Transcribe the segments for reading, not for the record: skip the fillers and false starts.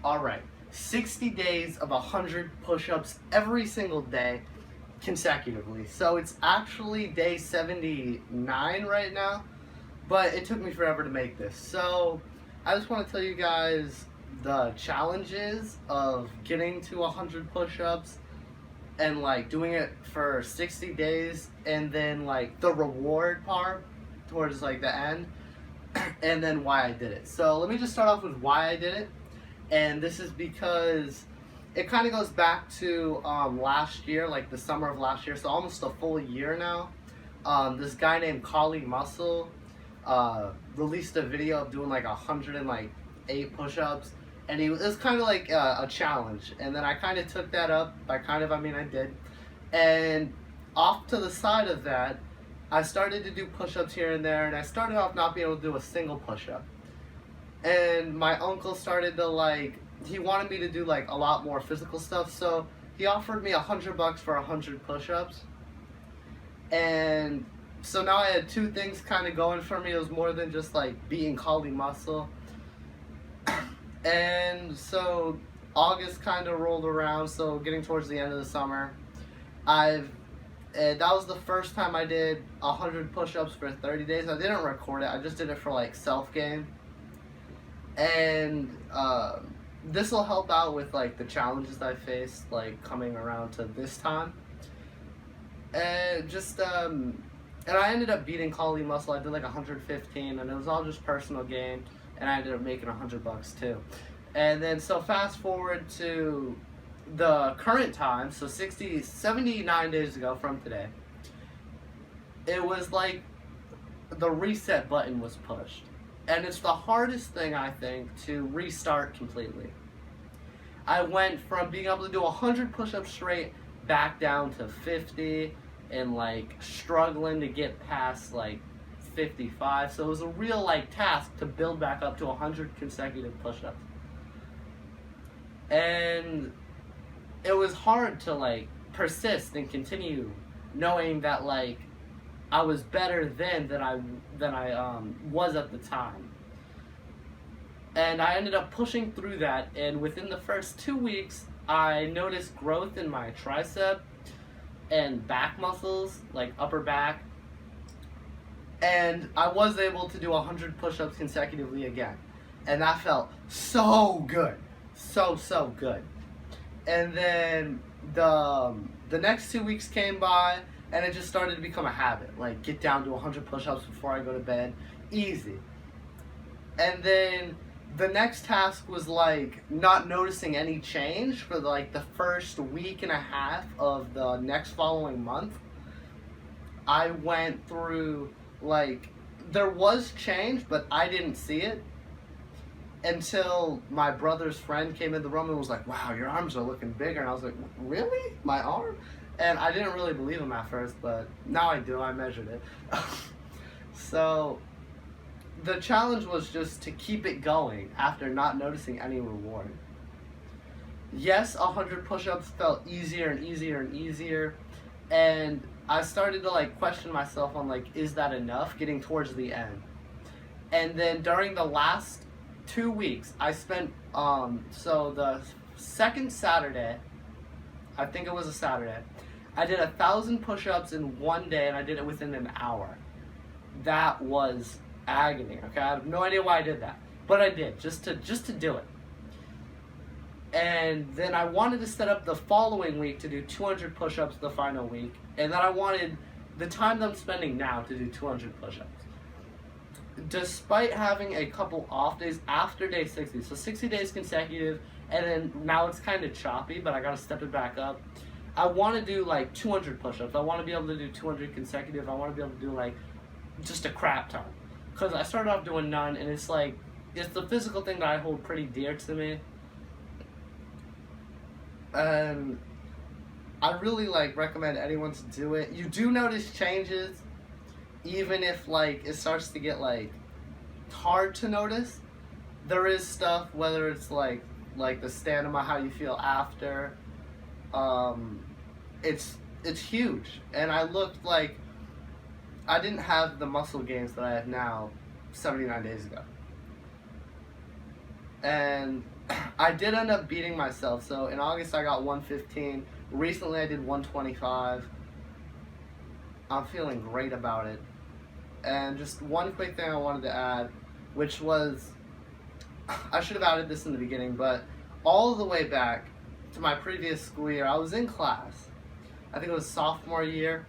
Alright, 60 days of 100 push-ups every single day consecutively. So it's actually day 79 right now, but it took me forever to make this. So I just want to tell you guys the challenges of getting to 100 push-ups and like doing it for 60 days, and then like the reward part towards like the end, and then why I did it. So let me just start off with why I did it. And this is because it kind of goes back to last year, like the summer of last year, so almost a full year now. This guy named Kali Muscle released a video of doing like 108 push-ups, and it was kind of like a challenge. And then I kind of took that up. I did. And off to the side of that, I started to do push-ups here and there, and I started off not being able to do a single push-up. And my uncle started to he wanted me to do like a lot more physical stuff, so he offered me $100 for 100 push-ups. And so now I had two things kind of going for me. It was more than just like being Kali Muscle. And so August kind of rolled around, so getting towards the end of the summer, that was the first time I did 100 push-ups for 30 days. I didn't record it, I just did it for like self-gain. And this will help out with like the challenges I faced like coming around to this time. And and I ended up beating Kali Muscle. I did like 115, and it was all just personal gain, and I ended up making $100 too. And then so fast forward to the current time, so 79 days ago from today, it was like the reset button was pushed. And it's the hardest thing, I think, to restart completely. I went from being able to do 100 push-ups straight back down to 50, and like struggling to get past like 55. So it was a real like task to build back up to 100 consecutive push-ups. And it was hard to like persist and continue, knowing that like I was better then than I was at the time. And I ended up pushing through that, and within the first 2 weeks, I noticed growth in my tricep and back muscles, like upper back. And I was able to do 100 push-ups consecutively again. And that felt so good. So good. And then the next 2 weeks came by, and it just started to become a habit. Like, get down to 100 push-ups before I go to bed. Easy. And then the next task was like not noticing any change for like the first week and a half of the next following month. I went through like, there was change, but I didn't see it until my brother's friend came in the room and was like, "Wow, your arms are looking bigger." And I was like, "Really? My arm?" And I didn't really believe him at first, but now I do. I measured it. So the challenge was just to keep it going after not noticing any reward. Yes, 100 push-ups felt easier and easier and easier, and I started to like question myself on like, is that enough, getting towards the end. And then during the last 2 weeks, I spent so the second Saturday, I think it was a Saturday, I did 1,000 push-ups in one day, and I did it within an hour. That was agony. Okay, I have no idea why I did that, but I did, just to do it. And then I wanted to set up the following week to do 200 push-ups the final week, and then I wanted the time that I'm spending now to do 200 push-ups. Despite having a couple off days after day 60, so 60 days consecutive, and then now it's kind of choppy, but I gotta step it back up. I want to do like 200 push-ups. I want to be able to do 200 consecutive. I want to be able to do like just a crap ton. Because I started off doing none, and it's like, it's the physical thing that I hold pretty dear to me. And I really like recommend anyone to do it. You do notice changes, even if like it starts to get like hard to notice. There is stuff, whether it's like the stamina, how you feel after. It's huge. And I looked like I didn't have the muscle gains that I have now 79 days ago. And I did end up beating myself. So in August I got 115. Recently I did 125. I'm feeling great about it. And just one quick thing I wanted to add, which was, I should have added this in the beginning, but all the way back to my previous school year, I was in class. I think it was sophomore year,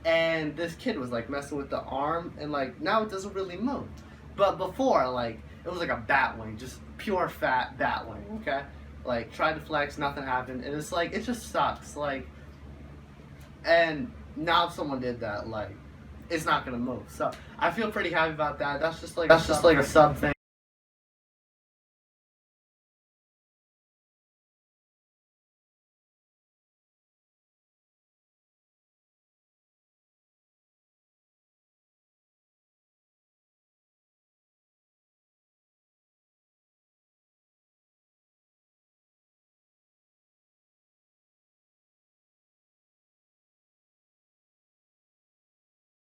and this kid was like messing with the arm, and like now it doesn't really move. But before, like, it was like a bat wing, just pure fat bat wing, okay? Like, tried to flex, nothing happened, and it's like, it just sucks, like, and now if someone did that, like, it's not gonna move. So I feel pretty happy about that. That's just like a sub thing.